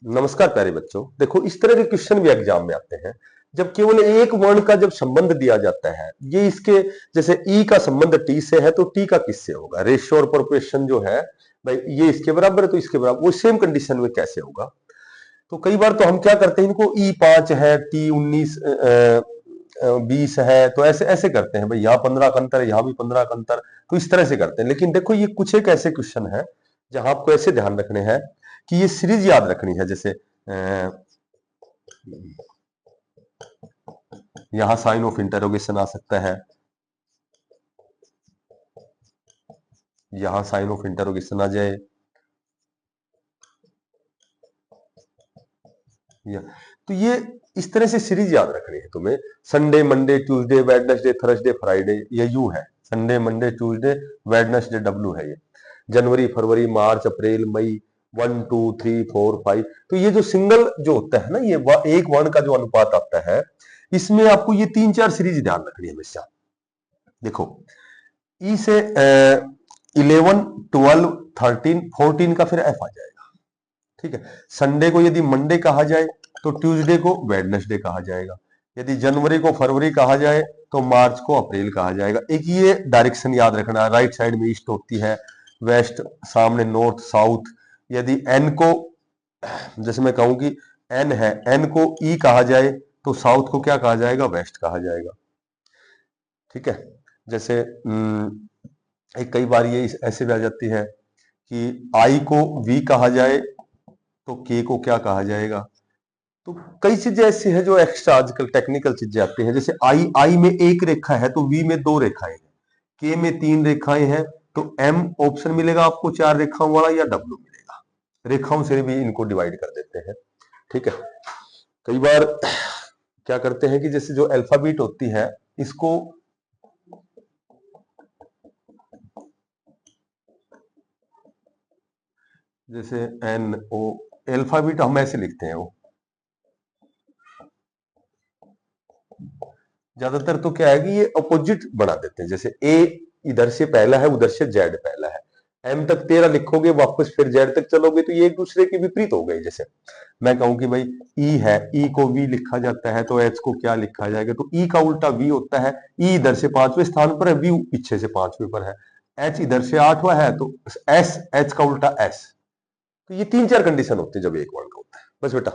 नमस्कार प्यारे बच्चों, देखो इस तरह के क्वेश्चन भी एग्जाम में आते हैं जब केवल एक वर्ण का जब संबंध दिया जाता है। ये इसके जैसे ई का संबंध टी से है तो टी का किससे होगा, रेशियो और प्रोपोर्शन जो है भाई ये इसके बराबर है तो इसके बराबर, वो सेम कंडीशन में कैसे होगा। तो कई बार तो हम क्या करते हैं, इनको ई 5 है, टी 19 20 है, तो ऐसे ऐसे करते हैं भाई, यहाँ 15 का अंतर है, यहाँ भी 15 का अंतर, तो इस तरह से करते हैं। लेकिन देखो ये कुछ एक ऐसे क्वेश्चन है जहां आपको ऐसे ध्यान रखने हैं कि ये सीरीज याद रखनी है। जैसे यहां साइन ऑफ इंटरोगेशन आ सकता है, यहां साइन ऑफ इंटरोगेशन आ जाए, तो ये इस तरह से सीरीज याद रखनी है तुम्हें। Sunday Monday Tuesday Wednesday Thursday Friday, ये यू है। Sunday Monday Tuesday Wednesday W है। ये जनवरी फरवरी मार्च अप्रैल मई 1 2 3 4 5, तो ये जो सिंगल जो होता है ना, ये एक वर्ण का जो अनुपात आता है, इसमें आपको ये 3 4 सीरीज ध्यान रखनी है हमेशा। देखो ई से 11 12 13 14 का फिर एफ आ जाएगा। ठीक है, संडे को यदि मंडे कहा जाए तो ट्यूसडे को वेडनेसडे कहा जाएगा, यदि जनवरी को फरवरी कहा जाए तो मार्च को अप्रैल कहा जाएगा। एक ये डायरेक्शन याद रखना, राइट साइड में ईस्ट होती है, वेस्ट सामने नॉर्थ साउथ। यदि एन को, जैसे मैं कहूं कि एन है, एन को ई कहा जाए तो साउथ को क्या कहा जाएगा, वेस्ट कहा जाएगा। ठीक है, जैसे एक कई बार ये ऐसे भी आ जाती है कि आई को वी कहा जाए तो के को क्या कहा जाएगा। तो कई चीजें ऐसी है जो एक्स्ट्रा आजकल टेक्निकल चीजें आती हैं। जैसे आई में एक रेखा है तो वी में 2 रेखाएं हैं, के में 3 रेखाएं हैं, तो एम ऑप्शन मिलेगा आपको 4 रेखाओं वाला, या डब्ल्यू मिलेगा। रेखाओं से भी इनको डिवाइड कर देते हैं। ठीक है, कई बार क्या करते हैं कि जैसे जो अल्फाबेट होती है इसको जैसे एन ओ, अल्फाबेट हम ऐसे लिखते हैं, वो ज्यादातर तो क्या है कि ये अपोजिट बना देते हैं। जैसे ए इधर से पहला है, उधर से जेड पहला है, एम तक 13 लिखोगे, वापस फिर जेड तक चलोगे तो ये एक दूसरे के विपरीत हो गए। जैसे मैं कहूं कि भाई ई है, ई को वी लिखा जाता है तो एच को क्या लिखा जाएगा, तो ई का उल्टा वी होता है। ई इधर से 5वें स्थान पर है, वी पीछे से 5वें पर है, एच इधर से 8वां है तो एस, एच का उल्टा एस। तो ये 3 4 कंडीशन होती है जब एक वर्ण का होता है। बस बेटा।